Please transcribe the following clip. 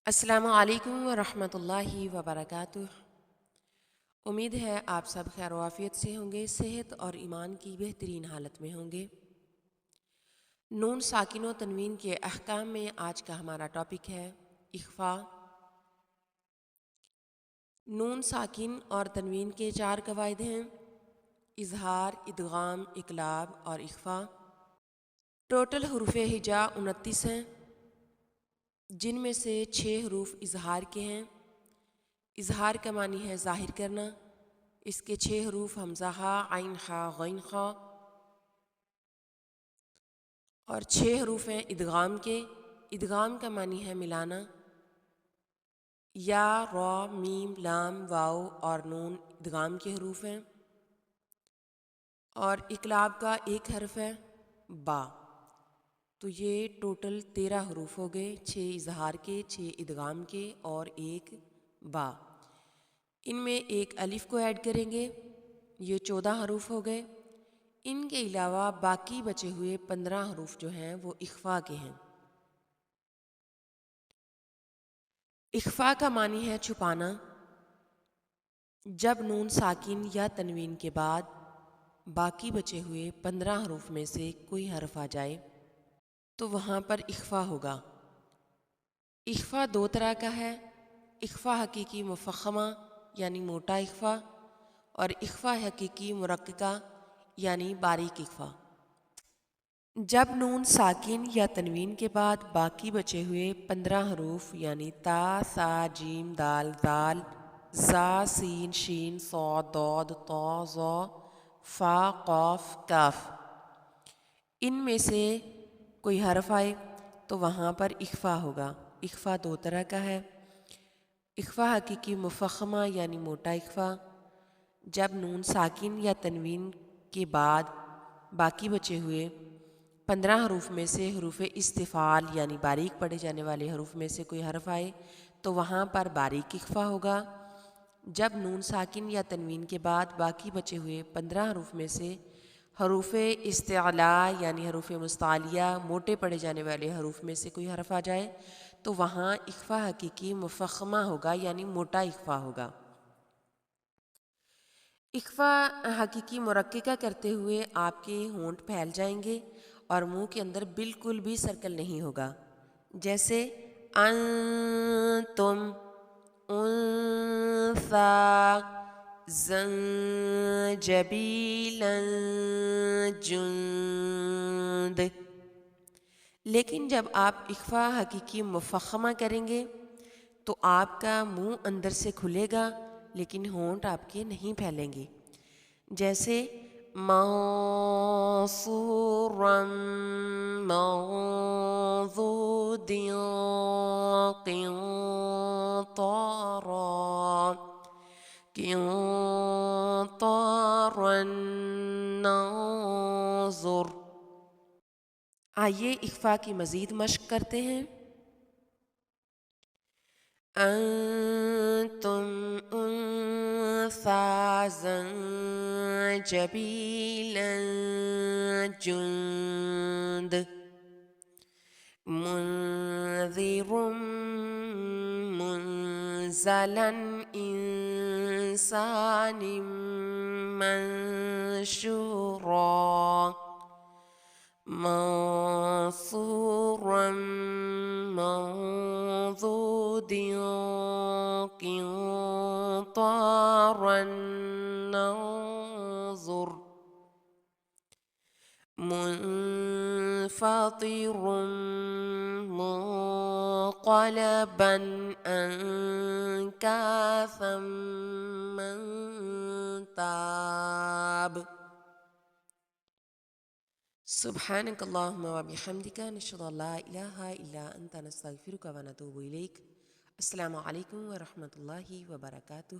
السلام علیکم ورحمۃ اللہ وبرکاتہ۔ امید ہے آپ سب خیر و عافیت سے ہوں گے، صحت اور ایمان کی بہترین حالت میں ہوں گے۔ نون ساکن و تنوین کے احکام میں آج کا ہمارا ٹاپک ہے اخفا۔ نون ساکن اور تنوین کے 4 قواعد ہیں: اظہار، ادغام، اقلاب اور اخفا۔ ٹوٹل حروف ہجا 29 ہیں، جن میں سے 6 حروف اظہار کے ہیں۔ اظہار کا معنی ہے ظاہر کرنا۔ اس کے 6 حروف حمزہ ہا، عین خا، غین خا، اور 6 حروف ہیں ادغام کے۔ ادغام کا معنی ہے ملانا۔ یا، را، میم، لام، واو اور نون ادغام کے حروف ہیں، اور اقلاب کا ایک حرف ہے با۔ تو یہ ٹوٹل 13 حروف ہو گئے، 6 اظہار کے، 6 ادغام کے اور ایک با۔ ان میں ایک الف کو ایڈ کریں گے، یہ 14 حروف ہو گئے۔ ان کے علاوہ باقی بچے ہوئے 15 حروف جو ہیں وہ اخفا کے ہیں۔ اخفا کا معنی ہے چھپانا۔ جب نون ساکن یا تنوین کے بعد باقی بچے ہوئے 15 حروف میں سے کوئی حرف آ جائے تو وہاں پر اخفا ہوگا۔ اخفا 2 طرح کا ہے: اخفا حقیقی مفخمہ یعنی موٹا اخفا، اور اخفا حقیقی مرققہ یعنی باریک اخفا۔ جب نون ساکن یا تنوین کے بعد باقی بچے ہوئے 15 حروف یعنی تا، ثا، جیم، دال، ذال، زا، سین، شین، صاد، ضاد، طا، ظا، فا، قاف، کاف، ان میں سے کوئی حرف آئے تو وہاں پر اخفا ہوگا۔ اخفا 2 طرح کا ہے: اخفا حقیقی مفخمہ یعنی موٹا اخفا، جب نون ساکن یا تنوین کے بعد باقی بچے ہوئے 15 حروف میں سے حروف استفعال یعنی باریک پڑھے جانے والے حروف میں سے کوئی حرف آئے تو وہاں پر باریک اخفا ہوگا۔ جب نون ساکن یا تنوین کے بعد باقی بچے ہوئے 15 حروف میں سے حروف استعلاء یعنی حروف مستعلیہ موٹے پڑھے جانے والے حروف میں سے کوئی حرف آ جائے تو وہاں اخفا حقیقی مفخمہ ہوگا یعنی موٹا اخفا ہوگا۔ اخفا حقیقی مرققہ کرتے ہوئے آپ کے ہونٹ پھیل جائیں گے اور منہ کے اندر بالکل بھی سرکل نہیں ہوگا، جیسے انتم، انثیٰ، زنجبیلا، جند۔ لیکن جب آپ اخفا حقیقی مفخمہ کریں گے تو آپ کا منہ اندر سے کھلے گا لیکن ہونٹ آپ کے نہیں پھیلیں گے، جیسے منصورا، منضود، قنطارا، قنطارا، ننظر۔ آئیے اخفا کی مزید مشق کرتے ہیں۔ انتم، انثیٰ، زنجبیلا، جند، منذر، منزلا، انسان، منشورا، منصورا، منضود، قنطارا، ننظر، منفطر، منقلبا، أنكاثا، منتاب۔ سبحانك اللهم وبحمدك نشهد أن لا إله إلا أنت نستغفرك ونتوب إليك۔ السلام علیکم ورحمۃ اللہ وبرکاتہ۔